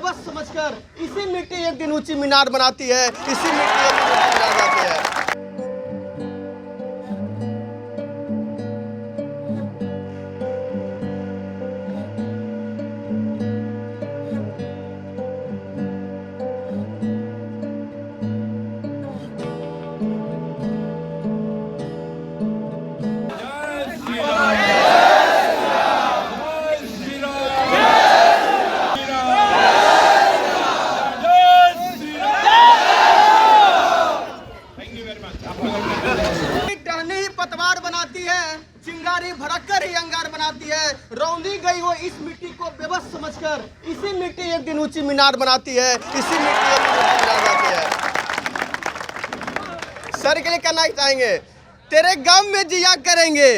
बेबस समझकर इसी मिट्टी एक दिन ऊंची मीनार बनाती है, इसी मिट्टी एक दिन ऊंची मीनार बनाती है। पतवार बनाती है, चिंगारी भड़ककर ही अंगार बनाती है। रौंदी गई वो इस मिट्टी को बेबस समझकर इसी मिट्टी एक दिन ऊंची मीनार बनाती है, इसी मिट्टी एक दिन ऊंची मीनार बनाती है। सर के लिए कहना चाहेंगे, तेरे गम में जिया करेंगे,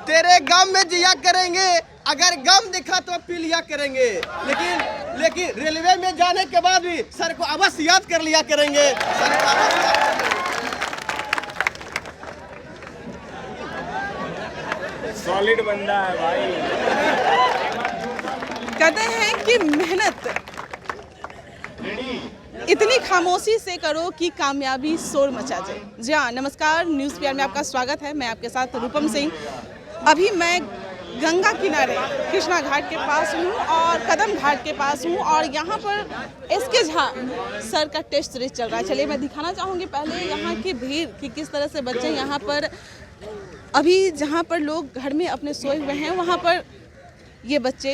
तेरे गम में जिया करेंगे, अगर गम दिखा तो पी लिया करेंगे, लेकिन रेलवे में जाने के बाद भी सर को अवश्य याद कर लिया करेंगे, सर को अवश्य याद कर लिया। सॉलिड बंदा है भाई। कहते हैं कि मेहनत इतनी खामोशी से करो कि कामयाबी शोर मचा जाए। जी हाँ, नमस्कार, न्यूज़ पीआर में आपका स्वागत है। मैं आपके साथ रूपम सिंह। अभी मैं गंगा किनारे कृष्णा घाट के पास हूँ और कदम घाट के पास हूँ और यहाँ पर एसके झा सर का टेस्ट सीरीज चल रहा है। चलिए मैं दिखाना चाहूँगी पहले यहाँ की भीड़ कि किस तरह से बच्चे यहाँ पर अभी जहाँ पर लोग घर में अपने सोए हुए हैं वहाँ पर ये बच्चे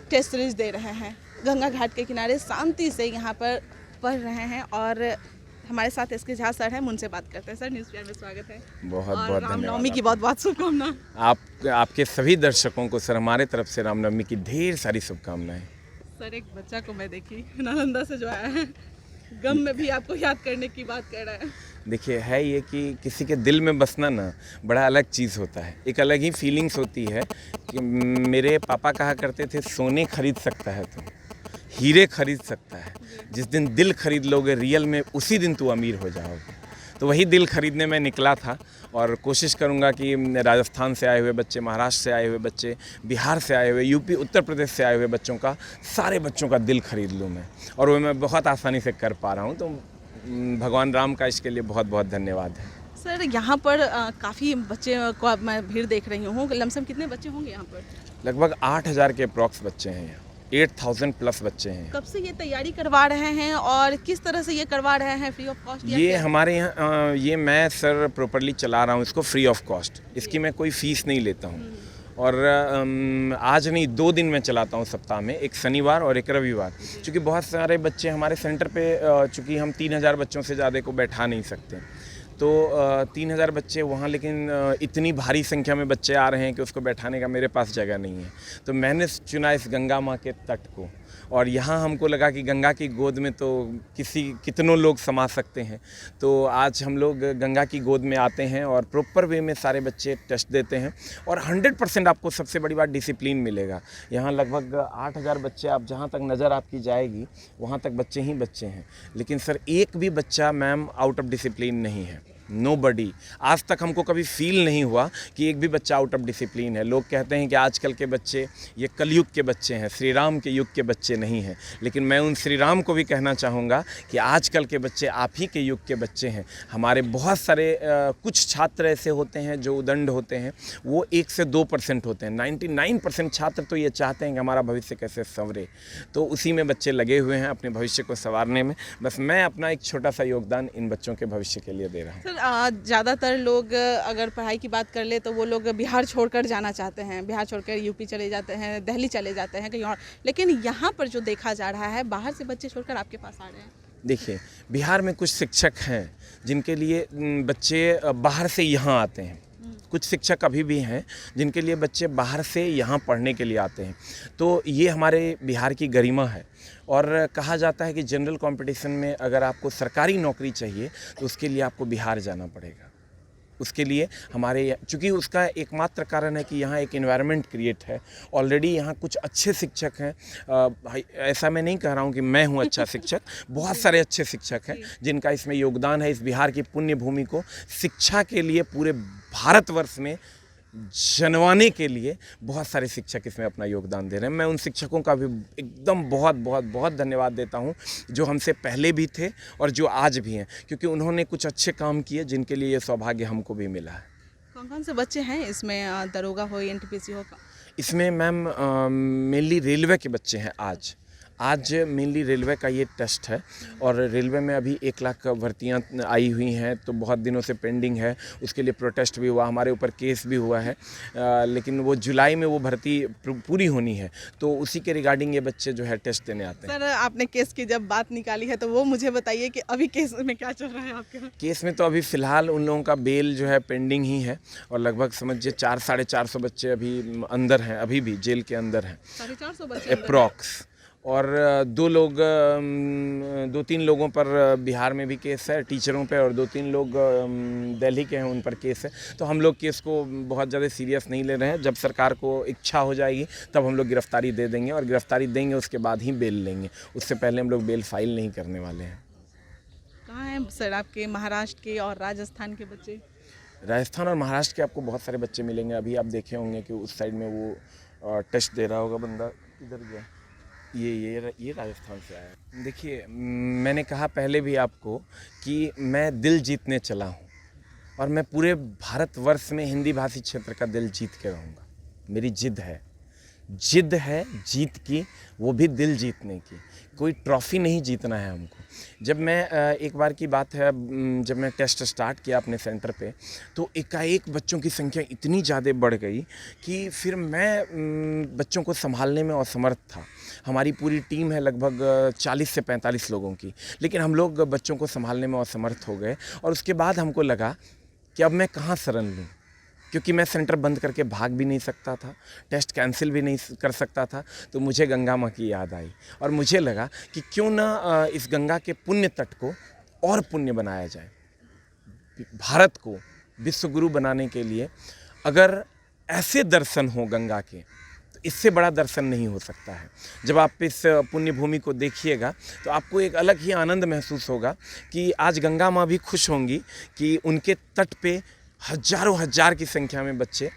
टेस्ट सीरीज दे रहे हैं। गंगा घाट के किनारे शांति से यहाँ पर पढ़ रहे हैं और हमारे साथ एसके झा सर हैं, उनसे बात करते हैं। सर, न्यूज़ पीआर में स्वागत है। बहुत बहुत धन्यवाद। रामनवमी की बहुत बहुत शुभकामनाएं। आपके सभी दर्शकों को सर हमारे तरफ से रामनवमी की ढेर सारी शुभकामनाएं। सर, एक बच्चा को मैं देखी नालंदा से जो आया है, गम में भी आपको याद करने की बात कर रहा है। देखिए, है ये कि किसी के दिल में बसना ना बड़ा अलग चीज़ होता है, एक अलग ही फीलिंग्स होती है। कि मेरे पापा कहा करते थे, सोने खरीद सकता है तो हीरे खरीद सकता है, जिस दिन दिल खरीद लोगे रियल में उसी दिन तू अमीर हो जाओगे। तो वही दिल खरीदने में निकला था और कोशिश करूंगा कि राजस्थान से आए हुए बच्चे, महाराष्ट्र से आए हुए बच्चे, बिहार से आए हुए, यूपी, उत्तर प्रदेश से आए हुए बच्चों का, सारे बच्चों का दिल खरीद लूँ मैं, और वो मैं बहुत आसानी से कर पा रहा हूँ। तो भगवान राम का इसके लिए बहुत बहुत धन्यवाद है। सर, यहाँ पर काफ़ी बच्चे को मैं भीड़ देख रही हूँ। लमसम कितने बच्चे होंगे यहाँ पर? लगभग 8,000 के अप्रॉक्स बच्चे हैं यहाँ, 8,000 प्लस बच्चे हैं। कब से ये तैयारी करवा रहे हैं और किस तरह से ये करवा रहे हैं? Free of cost? ये हमारे यहाँ ये मैं सर प्रॉपरली चला रहा हूँ इसको फ्री ऑफ कॉस्ट। इसकी मैं कोई फ़ीस नहीं लेता हूँ और आज नहीं 2 दिन मैं चलाता हूँ सप्ताह में, एक शनिवार और एक रविवार। क्योंकि बहुत सारे बच्चे हमारे सेंटर पे, चूँकि हम 3,000 बच्चों से ज़्यादा को बैठा नहीं सकते, तो 3,000 बच्चे वहाँ, लेकिन इतनी भारी संख्या में बच्चे आ रहे हैं कि उसको बैठाने का मेरे पास जगह नहीं है। तो मैंने चुना इस गंगा माँ के तट को, और यहाँ हमको लगा कि गंगा की गोद में तो कितनों लोग समा सकते हैं। तो आज हम लोग गंगा की गोद में आते हैं और प्रॉपर वे में सारे बच्चे टेस्ट देते हैं और 100% आपको सबसे बड़ी बात डिसिप्लिन मिलेगा। यहाँ लगभग 8,000 बच्चे, आप जहाँ तक नज़र आपकी जाएगी वहाँ तक बच्चे ही बच्चे हैं, लेकिन सर एक भी बच्चा मैम आउट ऑफ डिसिप्लिन नहीं है। नोबडी, आज तक हमको कभी फील नहीं हुआ कि एक भी बच्चा आउट ऑफ डिसिप्लिन है। लोग कहते हैं कि आजकल के बच्चे ये कलयुग के बच्चे हैं, श्री राम के युग के बच्चे नहीं हैं, लेकिन मैं उन श्री राम को भी कहना चाहूँगा कि आजकल के बच्चे आप ही के युग के बच्चे हैं। हमारे बहुत सारे कुछ छात्र ऐसे होते हैं जो उदंड होते हैं, वो 1 से 2% होते हैं। 99% छात्र तो ये चाहते हैं कि हमारा भविष्य कैसे संवरे, तो उसी में बच्चे लगे हुए हैं अपने भविष्य को संवारने में। बस मैं अपना एक छोटा सा योगदान इन बच्चों के भविष्य के लिए दे रहा हूँ। ज़्यादातर लोग अगर पढ़ाई की बात कर ले तो वो लोग बिहार छोड़कर जाना चाहते हैं, बिहार छोड़कर यूपी चले जाते हैं, दिल्ली चले जाते हैं, कहीं और। लेकिन यहाँ पर जो देखा जा रहा है, बाहर से बच्चे छोड़कर आपके पास आ रहे हैं। देखिए, बिहार में कुछ शिक्षक हैं जिनके लिए बच्चे बाहर से यहाँ आते हैं, कुछ शिक्षक अभी भी हैं जिनके लिए बच्चे बाहर से यहाँ पढ़ने के लिए आते हैं। तो ये हमारे बिहार की गरिमा है। और कहा जाता है कि जनरल कंपटीशन में अगर आपको सरकारी नौकरी चाहिए तो उसके लिए आपको बिहार जाना पड़ेगा। उसके लिए हमारे, चूँकि उसका एकमात्र कारण है कि यहाँ एक एनवायरनमेंट क्रिएट है। ऑलरेडी यहाँ कुछ अच्छे शिक्षक हैं। ऐसा मैं नहीं कह रहा हूँ कि मैं हूँ अच्छा शिक्षक, बहुत सारे अच्छे शिक्षक हैं जिनका इसमें योगदान है। इस बिहार की पुण्य भूमि को शिक्षा के लिए पूरे भारतवर्ष में जनवाने के लिए बहुत सारे शिक्षक इसमें अपना योगदान दे रहे हैं। मैं उन शिक्षकों का भी एकदम बहुत बहुत बहुत धन्यवाद देता हूं जो हमसे पहले भी थे और जो आज भी हैं, क्योंकि उन्होंने कुछ अच्छे काम किए जिनके लिए ये सौभाग्य हमको भी मिला है। कौन कौन से बच्चे हैं इसमें, दरोगा हो, एनटीपीसी हो? इसमें मैम मेनली रेलवे के बच्चे हैं। आज मेनली रेलवे का ये टेस्ट है और रेलवे में अभी 1 लाख भर्तियाँ आई हुई हैं, तो बहुत दिनों से पेंडिंग है। उसके लिए प्रोटेस्ट भी हुआ, हमारे ऊपर केस भी हुआ है, लेकिन वो जुलाई में वो भर्ती पूरी होनी है, तो उसी के रिगार्डिंग ये बच्चे जो है टेस्ट देने आते हैं। सर, आपने केस की जब बात निकाली है तो वो मुझे बताइए कि अभी केस में क्या चल रहा है आपके? केस में तो अभी फ़िलहाल उन लोगों का बेल जो है पेंडिंग ही है और लगभग समझिए 400-450 बच्चे अभी अंदर हैं, अभी भी जेल के अंदर हैं 450 बच्चे अप्रॉक्स। और 2-3 लोगों पर बिहार में भी केस है, टीचरों पे, और 2-3 लोग दिल्ली के हैं, उन पर केस है। तो हम लोग केस को बहुत ज़्यादा सीरियस नहीं ले रहे हैं। जब सरकार को इच्छा हो जाएगी तब हम लोग गिरफ्तारी दे देंगे और गिरफ्तारी देंगे उसके बाद ही बेल लेंगे। उससे पहले हम लोग बेल फाइल नहीं करने वाले हैं। कहाँ हैं सर आपके महाराष्ट्र के और राजस्थान के बच्चे? राजस्थान और महाराष्ट्र के आपको बहुत सारे बच्चे मिलेंगे। अभी आप देखे होंगे कि उस साइड में वो टेस्ट दे रहा होगा बंदा, इधर गया, ये राजस्थान से आया। देखिए, मैंने कहा पहले भी आपको कि मैं दिल जीतने चला हूँ और मैं पूरे भारतवर्ष में हिंदी भाषी क्षेत्र का दिल जीत के रहूँगा। मेरी जिद है जीत की, वो भी दिल जीतने की। कोई ट्रॉफ़ी नहीं जीतना है हमको। जब मैं एक बार की बात है, जब मैं टेस्ट स्टार्ट किया अपने सेंटर पे, तो एकाएक बच्चों की संख्या इतनी ज़्यादा बढ़ गई कि फिर मैं बच्चों को संभालने में असमर्थ था। हमारी पूरी टीम है लगभग 40 से 45 लोगों की, लेकिन हम लोग बच्चों को संभालने में असमर्थ हो गए और उसके बाद हमको लगा कि अब मैं कहाँ शरण लूँ, क्योंकि मैं सेंटर बंद करके भाग भी नहीं सकता था, टेस्ट कैंसिल भी नहीं कर सकता था। तो मुझे गंगा माँ की याद आई और मुझे लगा कि क्यों ना इस गंगा के पुण्य तट को और पुण्य बनाया जाए। भारत को विश्व गुरु बनाने के लिए अगर ऐसे दर्शन हो गंगा के, तो इससे बड़ा दर्शन नहीं हो सकता है। जब आप इस पुण्य भूमि को देखिएगा तो आपको एक अलग ही आनंद महसूस होगा कि आज गंगा माँ भी खुश होंगी कि उनके तट पे हजारों हजार की संख्या में बच्चे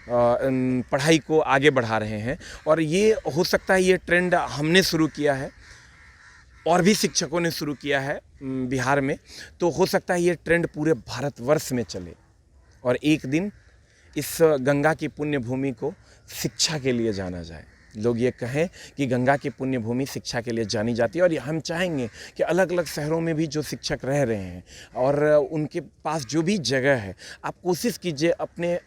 पढ़ाई को आगे बढ़ा रहे हैं। और ये हो सकता है ये ट्रेंड हमने शुरू किया है और भी शिक्षकों ने शुरू किया है बिहार में, तो हो सकता है ये ट्रेंड पूरे भारतवर्ष में चले और एक दिन इस गंगा की पुण्य भूमि को शिक्षा के लिए जाना जाए। लोग ये कहें कि गंगा की पुण्य भूमि शिक्षा के लिए जानी जाती है और हम चाहेंगे कि अलग अलग शहरों में भी जो शिक्षक रह रहे हैं और उनके पास जो भी जगह है, आप कोशिश कीजिए अपने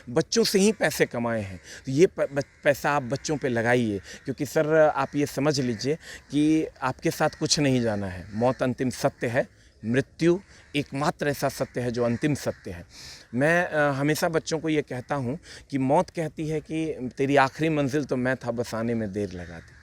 बच्चों से ही पैसे कमाए हैं तो ये पैसा आप बच्चों पे लगाइए, क्योंकि सर आप ये समझ लीजिए कि आपके साथ कुछ नहीं जाना है। मौत अंतिम सत्य है, मृत्यु एकमात्र ऐसा सत्य है जो अंतिम सत्य है। मैं हमेशा बच्चों को ये कहता हूँ कि मौत कहती है कि तेरी आखिरी मंजिल तो मैं था, बस आने में देर लगा दी।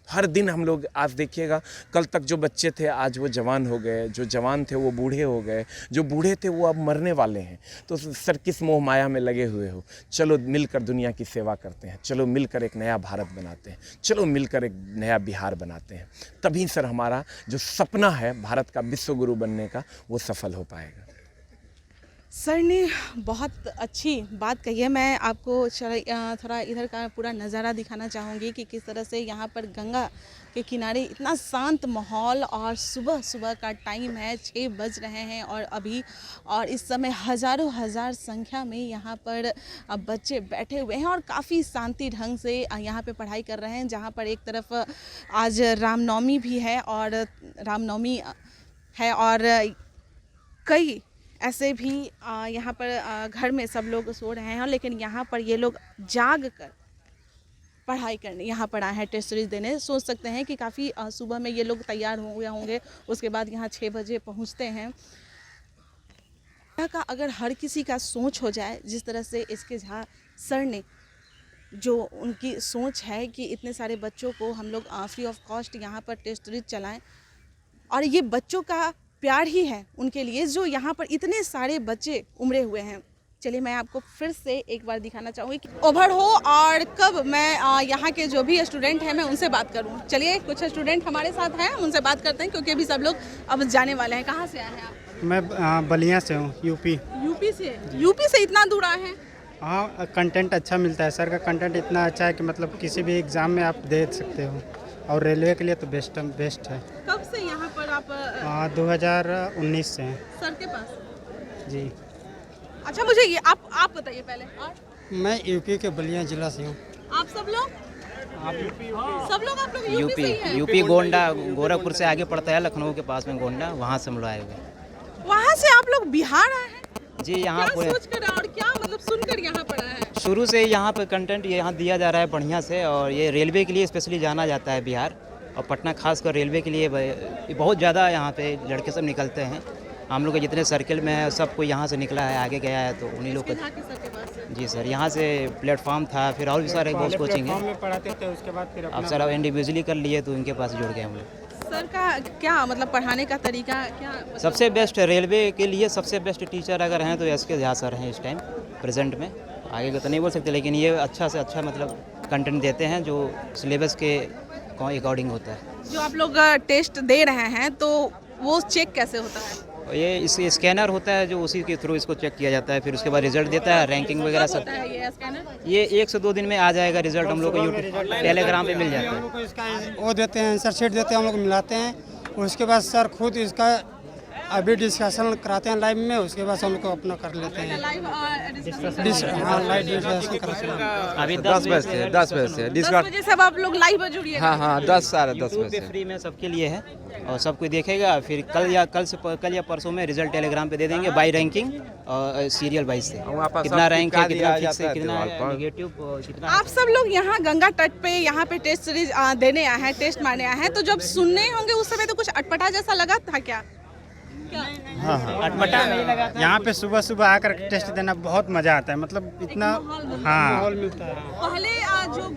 हर दिन हम लोग, आज देखिएगा, कल तक जो बच्चे थे आज वो जवान हो गए, जो जवान थे वो बूढ़े हो गए, जो बूढ़े थे वो अब मरने वाले हैं। तो सर किस मोह माया में लगे हुए हो? चलो मिलकर दुनिया की सेवा करते हैं, चलो मिलकर एक नया भारत बनाते हैं, चलो मिलकर एक नया बिहार बनाते हैं। तभी सर हमारा जो सपना है भारत का विश्व गुरु बनने का, वो सफल हो पाएगा। सर ने बहुत अच्छी बात कही है। मैं आपको थोड़ा इधर का पूरा नज़ारा दिखाना चाहूँगी कि किस तरह से यहाँ पर गंगा के किनारे इतना शांत माहौल, और सुबह सुबह का टाइम है, 6 बज रहे हैं और इस समय हज़ारों हज़ार संख्या में यहाँ पर बच्चे बैठे हुए हैं और काफ़ी शांति ढंग से यहाँ पे पढ़ाई कर रहे हैं। जहाँ पर एक तरफ आज रामनवमी भी है और कई ऐसे भी यहाँ पर घर में सब लोग सो रहे हैं, लेकिन यहाँ पर ये लोग जाग कर पढ़ाई करने यहाँ पर आए हैं, टेस्ट सीरीज देने। सोच सकते हैं कि काफ़ी सुबह में ये लोग तैयार हो गए होंगे, उसके बाद यहाँ 6 बजे पहुँचते हैं। का अगर हर किसी का सोच हो जाए जिस तरह से इसके झा सर ने, जो उनकी सोच है कि इतने सारे बच्चों को हम लोग फ्री ऑफ कॉस्ट यहाँ पर टेस्ट सीरीज चलाएँ, और ये बच्चों का प्यार ही है उनके लिए जो यहाँ पर इतने सारे बच्चे उमड़े हुए हैं। चलिए मैं आपको फिर से एक बार दिखाना चाहूँगी कि ओवर हो और कब मैं यहाँ के जो भी स्टूडेंट हैं मैं उनसे बात करूँ। चलिए कुछ स्टूडेंट हमारे साथ हैं, उनसे बात करते हैं, क्योंकि अभी सब लोग अब जाने वाले हैं। कहाँ से आए हैं आप? मैं बलिया से हूँ, यूपी। यूपी से इतना दूर आए हैं? हाँ, कंटेंट अच्छा मिलता है। सर का कंटेंट इतना अच्छा है कि मतलब किसी भी एग्ज़ाम में आप दे सकते हो, और रेलवे के लिए तो बेस्ट है। कब से यहाँ पर आप 2019 से हैं। सर के पास? जी। अच्छा, मुझे ये आप बताइए पहले। मैं यूपी के बलिया जिला से हूँ। आप सब लोग आप लोग यूपी से ही हैं? यूपी गोंडा, गोरखपुर से आगे पड़ता है, लखनऊ के पास में गोंडा, वहाँ से हम लोग आए हुए। वहाँ से आप लोग बिहार आए हैं? जी, यहाँ क्या सोच कर और क्या मतलब सुनकर यहाँ पर आए हैं? शुरू से यहाँ पे कंटेंट यहाँ दिया जा रहा है बढ़िया से, और ये रेलवे के लिए स्पेशली जाना जाता है बिहार, और पटना खासकर रेलवे के लिए बहुत ज़्यादा यहाँ पे लड़के सब निकलते हैं। हम लोग के जितने सर्किल में है सब कोई यहाँ से निकला है, आगे गया है, तो उन्हीं लोग का। जी सर, यहाँ से प्लेटफॉर्म था, फिर और भी सारे बहुत कोचिंग है। में पढ़ाते थे, उसके बाद फिर अब सर अब इंडिविजुअली कर लिए तो इनके पास जुड़ गए हम लोग। सर का क्या मतलब पढ़ाने का तरीका क्या मतलब? सबसे बेस्ट रेलवे के लिए सबसे बेस्ट टीचर अगर हैं तो एस.के. झा सर हैं इस टाइम प्रेजेंट में। आगे का तो नहीं बोल सकते, लेकिन ये अच्छा से अच्छा मतलब कंटेंट देते हैं जो सिलेबस के अकॉर्डिंग होता है। जो आप लोग टेस्ट दे रहे हैं तो वो चेक कैसे होता है? ये इस स्कैनर होता है जो उसी के थ्रू इसको चेक किया जाता है, फिर उसके बाद रिजल्ट देता है, रैंकिंग वगैरह सब। होता है ये स्कैनर? ये 1 से 2 दिन में आ जाएगा रिजल्ट, हम लोग को यूट्यूब टेलीग्राम पे मिल जाता है। वो देते हैं, आंसर शीट देते हैं, हम लोग मिलाते हैं। उसके बाद सर खुद इसका अभी डिस्कशन कराते हैं लाइव में, उसके बाद हम लोग को अपना कर लेते हैं। लाइव हाँ, लाइव डिस्कशन कराते हैं। अभी 10 बजे से 10 बजे सब आप लोग लाइव जुड़िए। हाँ 10 साढ़े 10 बजे से फ्री में सबके लिए है, और सब कोई देखेगा। फिर कल या परसों में रिजल्ट टेलीग्राम पे दे देंगे बाय रैंकिंग और सीरियल वाइज से, वहाँ पर कितना सब रैंक है, चिपका कितना दिया फिक्स है, जाता है कितना दीवार पर। नेगेटिव, कितना। आप सब लोग यहाँ गंगा तट पे यहाँ पे टेस्ट सीरीज देने आए हैं, टेस्ट मारने आए हैं, तो जब सुनने होंगे उस समय तो कुछ अटपटा जैसा लगा था क्या? अटपटा नहीं लगा था। यहाँ पे सुबह सुबह आकर टेस्ट देना बहुत मजा आता है, मतलब इतना हाँ मिलता है। पहले जो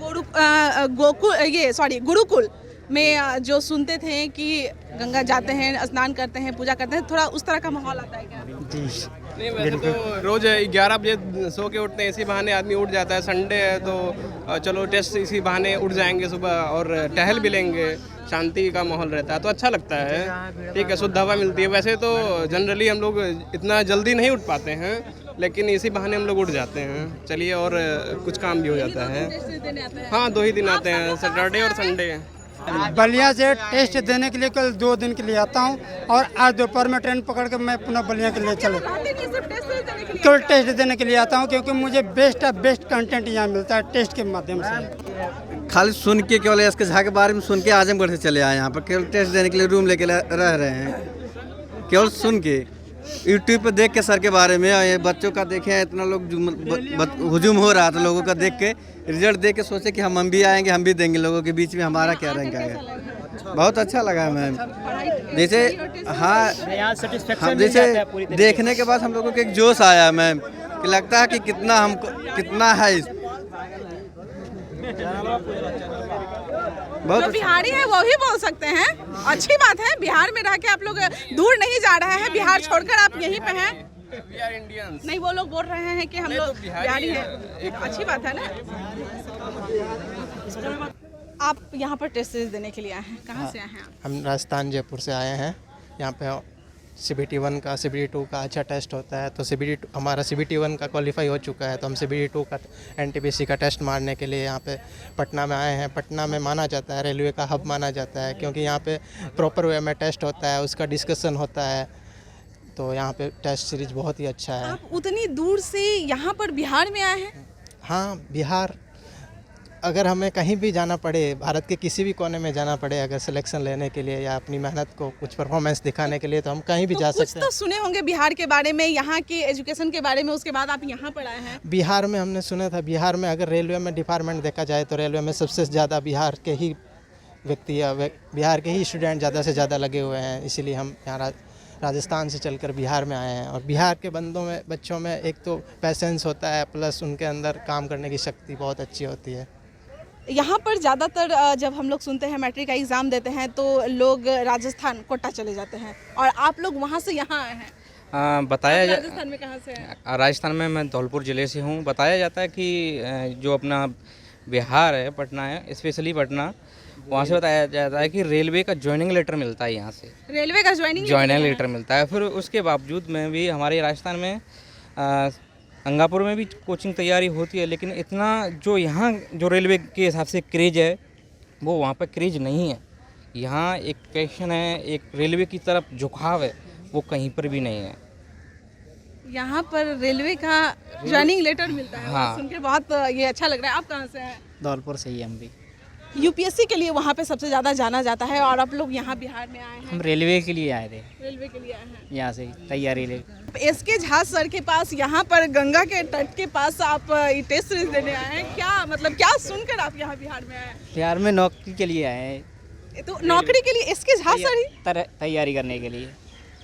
गुरुकुल में जो सुनते थे कि गंगा जाते हैं, स्नान करते हैं, पूजा करते हैं, थोड़ा उस तरह का माहौल आता है क्या? जी नहीं, वैसे तो रोज 11 बजे सो के उठते हैं, इसी बहाने आदमी उठ जाता है। संडे है तो चलो टेस्ट इसी बहाने उठ जाएंगे सुबह, और टहल भी लेंगे, शांति का माहौल रहता है तो अच्छा लगता है। ठीक है, शुद्ध हवा मिलती है। वैसे तो जनरली हम लोग इतना जल्दी नहीं उठ पाते हैं, लेकिन इसी बहाने हम लोग उठ जाते हैं। चलिए, और कुछ काम भी हो जाता है। हाँ, 2 ही दिन आते हैं, सैटरडे और संडे। बलिया से टेस्ट देने के लिए कल 2 दिन के लिए आता हूँ, और आज दोपहर में ट्रेन पकड़ के मैं पुनः बलिया के लिए चले केवल टेस्ट देने के लिए आता हूँ, क्योंकि मुझे बेस्ट कंटेंट यहाँ मिलता है टेस्ट के माध्यम से। खाली सुन के केवल एस.के. झा के बारे में सुन के आजमगढ़ से चले आए यहाँ पर, केवल टेस्ट देने के लिए रूम लेके रह रहे हैं। केवल सुन के यूट्यूब पे देख के सर के बारे में, और ये बच्चों का देखे इतना लोग हुजूम हो रहा था लोगों का देख के, रिजल्ट देख के सोचे कि हम भी आएंगे, हम भी देंगे लोगों के बीच में, हमारा क्या रैंक आएगा। बहुत अच्छा लगा मैम। जैसे हाँ, जैसे देखने के बाद हम लोगों को एक जोश आया मैम, कि लगता है कि कितना है जो बिहारी है वो ही बोल सकते हैं। अच्छी बात है, बिहार में रह के आप लोग दूर नहीं जा रहे हैं, बिहार छोड़कर आप यहीं पे हैं। नहीं, वो लोग बोल रहे हैं कि हम लोग बिहारी हैं। अच्छी बात है ना। आप यहाँ पर टेस्ट सीरीज देने के लिए आए हैं, कहाँ से आए हैं आप? हम राजस्थान जयपुर से आए हैं। यहाँ पे CBT 1 का CBT 2 का अच्छा टेस्ट होता है, तो हमारा CBT 1 का क्वालिफाई हो चुका है, तो हम CBT 2 का NTPC का टेस्ट मारने के लिए यहाँ पे पटना में आए हैं। पटना में माना जाता है, रेलवे का हब माना जाता है, क्योंकि यहाँ पे प्रॉपर वे में टेस्ट होता है, उसका डिस्कशन होता है, तो यहाँ पे टेस्ट सीरीज बहुत ही अच्छा है। आप उतनी दूर से यहाँ पर बिहार में आए हैं? हाँ, बिहार अगर हमें कहीं भी जाना पड़े, भारत के किसी भी कोने में जाना पड़े, अगर सिलेक्शन लेने के लिए या अपनी मेहनत को कुछ परफॉर्मेंस दिखाने के लिए, तो हम कहीं भी जा सकते हैं। कुछ तो सुने होंगे बिहार के बारे में, यहाँ की एजुकेशन के बारे में, उसके बाद आप यहाँ पर आए हैं। बिहार में हमने सुना था, बिहार में अगर रेलवे में डिपार्टमेंट देखा जाए तो रेलवे में सबसे ज़्यादा बिहार के ही व्यक्ति या बिहार के ही स्टूडेंट ज़्यादा से ज़्यादा लगे हुए हैं। इसीलिए हम यहाँ राजस्थान से चलकर बिहार में आए हैं। और बिहार के बच्चों में एक तो पैसेंस होता है, प्लस उनके अंदर काम करने की शक्ति बहुत अच्छी होती है। यहाँ पर ज़्यादातर जब हम लोग सुनते हैं मैट्रिक का एग्ज़ाम देते हैं तो लोग राजस्थान कोटा चले जाते हैं, और आप लोग वहाँ से यहाँ आए हैं। राजस्थान में कहाँ से हैं? राजस्थान में मैं धौलपुर ज़िले से हूँ। बताया जाता है कि जो अपना बिहार है, पटना है, स्पेशली पटना, वहाँ से बताया जाता है कि रेलवे का ज्वाइनिंग लेटर मिलता है यहाँ से, रेलवे का ज्वाइनिंग लेटर मिलता है। फिर उसके बावजूद में भी हमारे राजस्थान में अंगापुर में भी कोचिंग तैयारी होती है, लेकिन इतना जो यहाँ जो रेलवे के हिसाब से क्रेज है वो वहाँ पर क्रेज नहीं है। यहाँ एक पैशन है, एक रेलवे की तरफ झुकाव है, वो कहीं पर भी नहीं है। यहाँ पर रेलवे का ज्वाइनिंग लेटर मिलता है। हाँ। सुन के बहुत ये अच्छा लग रहा है। आप कहाँ से हैं? धौलपुर से ही हम भी। यूपीएससी के लिए वहाँ पे सबसे ज़्यादा जाना जाता है और आप लोग यहाँ बिहार में आए हैं। हम रेलवे के लिए आए थे, रेलवे के लिए आए हैं। यहाँ से तैयारी ले। एसके झा सर के पास यहाँ पर गंगा के तट के पास आप टेस्ट सीरीज देने आए हैं। क्या मतलब क्या सुनकर आप यहाँ बिहार में आए हैं? बिहार में नौकरी के लिए आए हैं, तो नौकरी के लिए एसके झा सर ही तैयारी करने के लिए।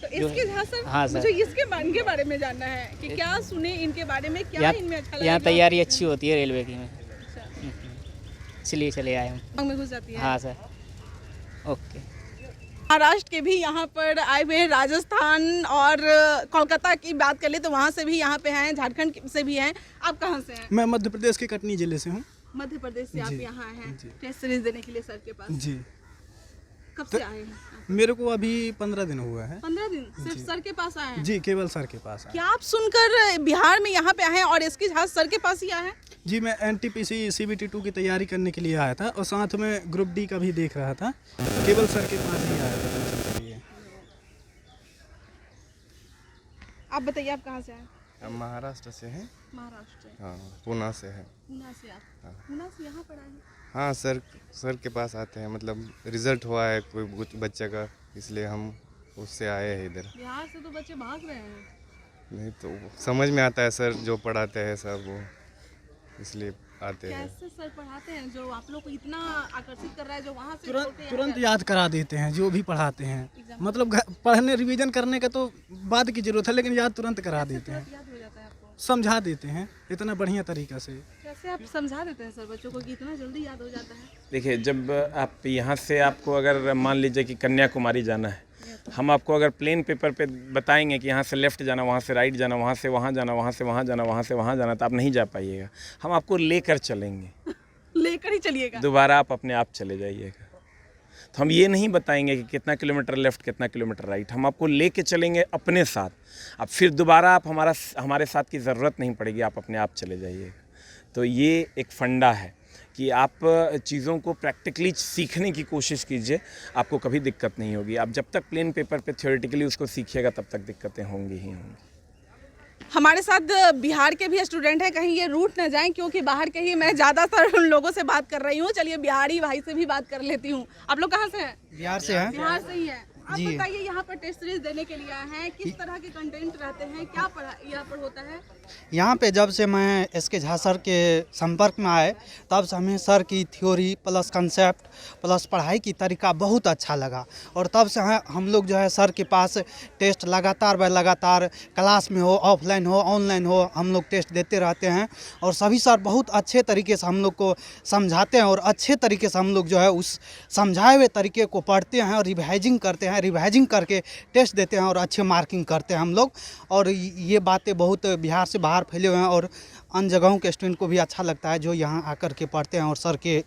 तो एसके झा सर, हाँ सर। मुझे इनके बारे में जानना है कि क्या सुने इनके बारे में, क्या इनमें अच्छा लगा? यहाँ तैयारी अच्छी होती है रेलवे की में, इसलिए चले आए हम। में घुस जाती है। हाँ सर, ओके। महाराष्ट्र के भी यहाँ पर आए हुए हैं, राजस्थान और कोलकाता की बात कर ले तो वहाँ से भी यहाँ पे हैं, झारखंड से भी हैं। आप कहाँ से हैं? मैं मध्य प्रदेश के कटनी जिले से हूँ। मध्य प्रदेश से आप यहाँ आए हैं जी। टेस्ट सीरीज देने के लिए सर के पास। जी। कब से आए हैं? मेरे को अभी 15 दिन हुआ है। 15 दिन सिर्फ सर के पास आए हैं? जी, केवल सर के पास आए। क्या आप सुनकर बिहार में यहाँ पे आए हैं और इसके झा सर के पास ही आए हैं? जी, मैं NTPC CBT 2 की तैयारी करने के लिए आया था और साथ में ग्रुप D का भी देख रहा था। केवल सर के पास ही आया था कोचिंग के लिए। आप बताइए, आप कहाँ से आए? हम महाराष्ट्र से हैं। महाराष्ट्र से? हाँ, पुणे से है। पुणे से आप? पुणे से यहाँ पर आए हैं? हाँ, सर के पास आते हैं, मतलब रिजल्ट हुआ है कोई बच्चे का, इसलिए हम उससे आए हैं इधर। बिहार से तो बच्चे भाग रहे हैं। नहीं तो समझ में आता है सर जो पढ़ाते हैं सब, वो इसलिए आते हैं। कैसे सर पढ़ाते हैं जो आप लोग को इतना आकर्षित कर रहा है, जो वहाँ से तुरंत याद करा देते हैं जो भी पढ़ाते हैं। मतलब पढ़ने रिवीजन करने का तो बाद की जरूरत है, लेकिन याद तुरंत करा देते हैं, याद हो जाता है आपको? समझा देते हैं इतना बढ़िया तरीका से। कैसे आप समझा देते हैं सर बच्चों को कि इतना जल्दी याद हो जाता है? देखिए, जब आप यहाँ से आपको अगर मान लीजिए कि कन्याकुमारी जाना है, हम आपको अगर प्लेन पेपर पे बताएंगे कि यहाँ से लेफ़्ट जाना, वहाँ से राइट जाना, वहाँ से वहाँ जाना, वहाँ से वहाँ जाना, वहाँ से वहाँ जाना, तो आप नहीं जा पाइएगा। हम आपको लेकर चलेंगे। लेकर ही चलिएगा? दोबारा आप अपने आप चले जाइएगा। तो हम ये नहीं बताएंगे कि कितना किलोमीटर लेफ़्ट, कितना किलोमीटर राइट। हम आपको लेके चलेंगे अपने साथ। अब फिर दोबारा आप हमारे साथ की ज़रूरत नहीं पड़ेगी, आप अपने आप चले जाइएगा। तो ये एक फंडा है कि आप चीज़ों को प्रैक्टिकली सीखने की कोशिश कीजिए, आपको कभी दिक्कत नहीं होगी। आप जब तक प्लेन पेपर पे थ्योरेटिकली उसको सीखिएगा तब तक दिक्कतें होंगी ही होंगी। हमारे साथ बिहार के भी स्टूडेंट हैं, कहीं ये रूट न जाएं क्योंकि बाहर के ही मैं ज़्यादातर उन लोगों से बात कर रही हूँ। चलिए बिहारी भाई से भी बात कर लेती हूँ। आप लोग कहाँ से हैं? बिहार से हैं। बिहार से ही हैं। आप बताइए, यहाँ पर टेस्ट सीरीज देने के लिए आए हैं, किस तरह के कंटेंट रहते हैं, क्या यहाँ पर होता है? यहाँ पे जब से मैं एसके झा सर के संपर्क में आए तब से हमें सर की थ्योरी प्लस कंसेप्ट प्लस पढ़ाई की तरीका बहुत अच्छा लगा और तब से हम लोग जो है सर के पास टेस्ट लगातार क्लास में हो, ऑफलाइन हो, ऑनलाइन हो, हम लोग टेस्ट देते रहते हैं और सभी सर बहुत अच्छे तरीके से हम लोग को समझाते हैं और अच्छे तरीके से हम लोग जो है उस समझाए हुए तरीके को पढ़ते हैं और रिवाइजिंग करते हैं, रिवाइजिंग करके टेस्ट देते हैं और अच्छे मार्किंग करते हैं हम लोग। और ये बातें बहुत बिहार से बाहर फैले हुए हैं और अन्य जगहों के स्टूडेंट को भी अच्छा लगता है जो यहाँ आकर के पढ़ते हैं और सर के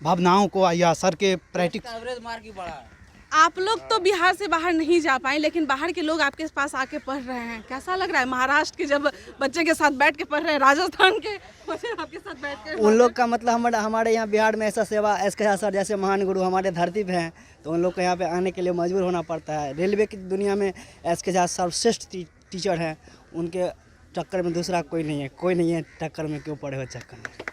भावनाओं को या सर के प्रैक्टिस। एवरेज मार्क ही बढ़ा है। आप लोग तो बिहार से बाहर नहीं जा पाए, लेकिन बाहर के लोग आपके पास आके पढ़ रहे हैं, कैसा लग रहा है? महाराष्ट्र के जब बच्चे के साथ बैठ के पढ़ रहे हैं, राजस्थान के बच्चे आपके साथ बैठ के उन लोग का मतलब हमारे यहाँ बिहार में ऐसा सेवा एसके झा सर जैसे महान गुरु हमारे धरती पे हैं, तो उन लोग को यहाँ पे आने के लिए मजबूर होना पड़ता है। रेलवे की दुनिया में एसके झा सर्वश्रेष्ठ टीचर हैं, उनके टक्कर में दूसरा कोई नहीं है टक्कर में, क्यों पड़े हो चक्कर में।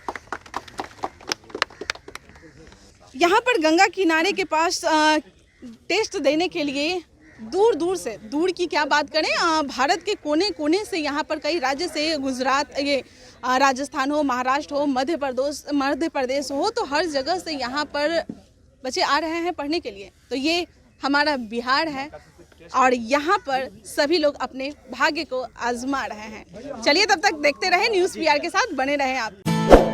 यहाँ पर गंगा किनारे के पास टेस्ट देने के लिए दूर दूर से, दूर की क्या बात करें, भारत के कोने कोने से यहाँ पर कई राज्य से, गुजरात, ये राजस्थान हो, महाराष्ट्र हो, मध्य प्रदेश हो, तो हर जगह से यहाँ पर बच्चे आ रहे हैं पढ़ने के लिए। तो ये हमारा बिहार है और यहाँ पर सभी लोग अपने भाग्य को आजमा रहे हैं। चलिए तब तक देखते रहें न्यूज़ PR के साथ, बने रहें आप।